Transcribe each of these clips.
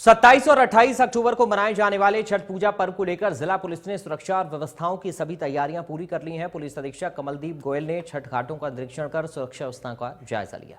27 और 28 अक्टूबर को मनाए जाने वाले छठ पूजा पर्व को लेकर जिला पुलिस ने सुरक्षा और व्यवस्थाओं की सभी तैयारियां पूरी कर ली हैं। पुलिस अधीक्षक कमलदीप गोयल ने छठ घाटों का निरीक्षण कर सुरक्षा व्यवस्था का जायजा लिया।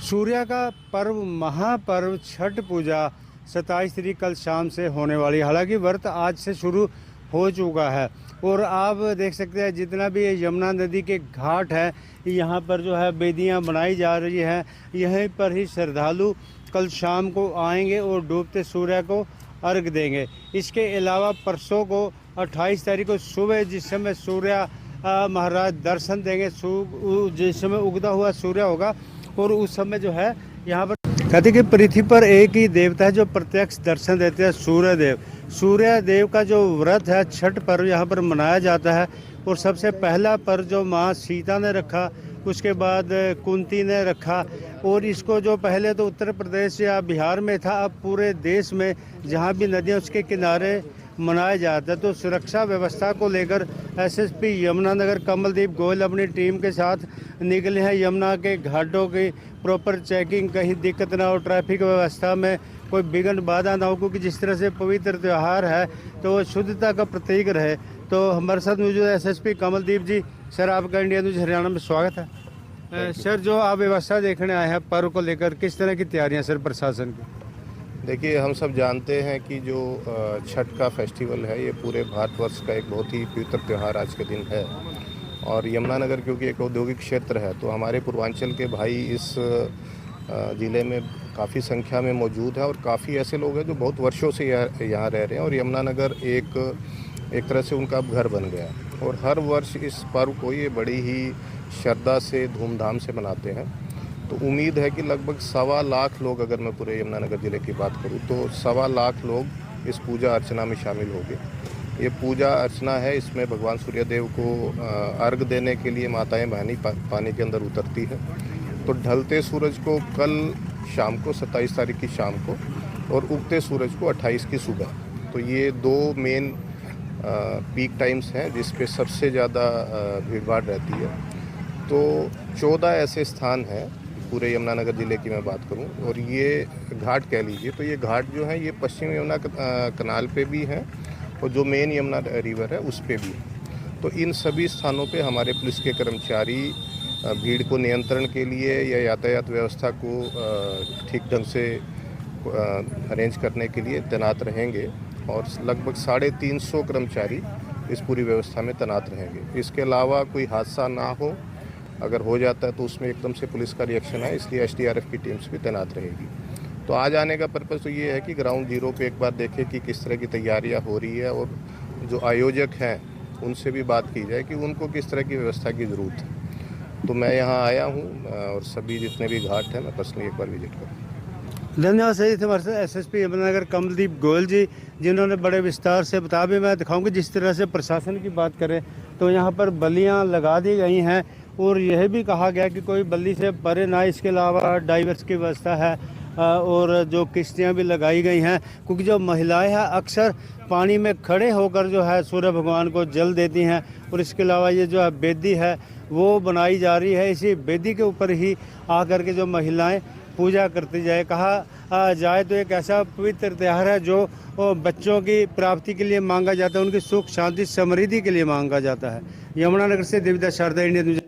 सूर्य का पर्व महापर्व छठ पूजा 27 तारीख कल शाम से होने वाली है। हालांकि व्रत आज से शुरू हो चुका है और आप देख सकते हैं जितना भी यमुना नदी के घाट है यहाँ पर जो है बेदियाँ बनाई जा रही हैं। यहीं पर ही श्रद्धालु कल शाम को आएंगे और डूबते सूर्य को अर्घ देंगे। इसके अलावा परसों को 28 तारीख को सुबह जिस समय सूर्य महाराज दर्शन देंगे, जिस समय उगता हुआ सूर्य होगा और उस समय जो है यहाँ पर कहते कि पृथ्वी पर एक ही देवता है जो प्रत्यक्ष दर्शन देते हैं, सूर्यदेव। सूर्यदेव का जो व्रत है छठ पर्व यहाँ पर मनाया जाता है और सबसे पहला पर्व जो माँ सीता ने रखा, उसके बाद कुंती ने रखा और इसको जो पहले तो उत्तर प्रदेश या बिहार में था, अब पूरे देश में जहाँ भी नदियाँ उसके किनारे मनाया जाता है। तो सुरक्षा व्यवस्था को लेकर एसएसपी यमुनानगर कमलदीप गोयल अपनी टीम के साथ निकले हैं। यमुना के घाटों की प्रॉपर चेकिंग, कहीं दिक्कत ना हो, ट्रैफिक व्यवस्था में कोई विघ्न बाधा ना हो, क्योंकि जिस तरह से पवित्र त्यौहार है तो वो शुद्धता का प्रतीक रहे। तो हमारे साथ मौजूद एसएसपी कमलदीप जी। सर, आपका इंडिया न्यूज हरियाणा में स्वागत है। सर, जो आप व्यवस्था देखने आए हैं पर्व को लेकर, किस तरह की तैयारियाँ सर प्रशासन की? देखिए, हम सब जानते हैं कि जो छठ का फेस्टिवल है ये पूरे भारतवर्ष का एक बहुत ही पवित्र त्यौहार आज के दिन है और यमुनानगर क्योंकि एक औद्योगिक क्षेत्र है तो हमारे पूर्वांचल के भाई इस ज़िले में काफ़ी संख्या में मौजूद है और काफ़ी ऐसे लोग हैं जो बहुत वर्षों से यहाँ रह रहे हैं और यमुनानगर एक तरह से उनका घर बन गया और हर वर्ष इस पर्व को ये बड़ी ही श्रद्धा से धूमधाम से मनाते हैं। तो उम्मीद है कि लगभग 1.25 लाख लोग, अगर मैं पूरे यमुनानगर ज़िले की बात करूं तो 1.25 लाख लोग इस पूजा अर्चना में शामिल होंगे। ये पूजा अर्चना है, इसमें भगवान सूर्यदेव को अर्घ देने के लिए माताएं बहनी पानी के अंदर उतरती है। तो ढलते सूरज को कल शाम को 27 तारीख की शाम को और उगते सूरज को 28 की सुबह, तो ये दो मेन पीक टाइम्स हैं जिस पे सबसे ज़्यादा भीड़भाड़ रहती है। तो 14 ऐसे स्थान हैं पूरे यमुनानगर ज़िले की मैं बात करूं और ये घाट कह लीजिए, तो ये घाट जो हैं ये पश्चिम यमुना कनाल पे भी हैं और जो मेन यमुना रिवर है उस पे भी है। तो इन सभी स्थानों पे हमारे पुलिस के कर्मचारी भीड़ को नियंत्रण के लिए या यातायात व्यवस्था को ठीक ढंग से अरेंज करने के लिए तैनात रहेंगे और लगभग 350 कर्मचारी इस पूरी व्यवस्था में तैनात रहेंगे। इसके अलावा कोई हादसा ना हो, अगर हो जाता है तो उसमें एकदम से पुलिस का रिएक्शन है, इसलिए एसडीआरएफ की टीम्स भी तैनात रहेगी। तो आज आने का पर्पज़ तो ये है कि ग्राउंड जीरो पे एक बार देखें कि किस तरह की तैयारियां हो रही है और जो आयोजक हैं उनसे भी बात की जाए कि उनको किस तरह की व्यवस्था की ज़रूरत है। तो मैं यहाँ आया हूँ और सभी जितने भी घाट हैं मैं पर्सनली एक बार विजिट करूँ। धन्यवाद सर। थे हमारे साथ एसएसपी यमुनानगर कमलदीप गोयल जी, जिन्होंने बड़े विस्तार से बताया। भी मैं दिखाऊंगी जिस तरह से प्रशासन की बात करें तो यहाँ पर बल्लियाँ लगा दी गई हैं और यह भी कहा गया कि कोई बल्ली से परे ना। इसके अलावा डाइवर्स की व्यवस्था है और जो किश्तियाँ भी लगाई गई हैं, क्योंकि जो महिलाएं हैं अक्सर पानी में खड़े होकर जो है सूर्य भगवान को जल देती हैं। और इसके अलावा ये जो है बेदी है वो बनाई जा रही है, इसी बेदी के ऊपर ही आकर के जो महिलाएं पूजा करती जाए। कहा जाए तो एक ऐसा पवित्र त्यौहार है जो बच्चों की प्राप्ति के लिए मांगा जाता है, उनकी सुख शांति समृद्धि के लिए मांगा जाता है। यमुनानगर से देविदास शारदा, इंडिया न्यूज।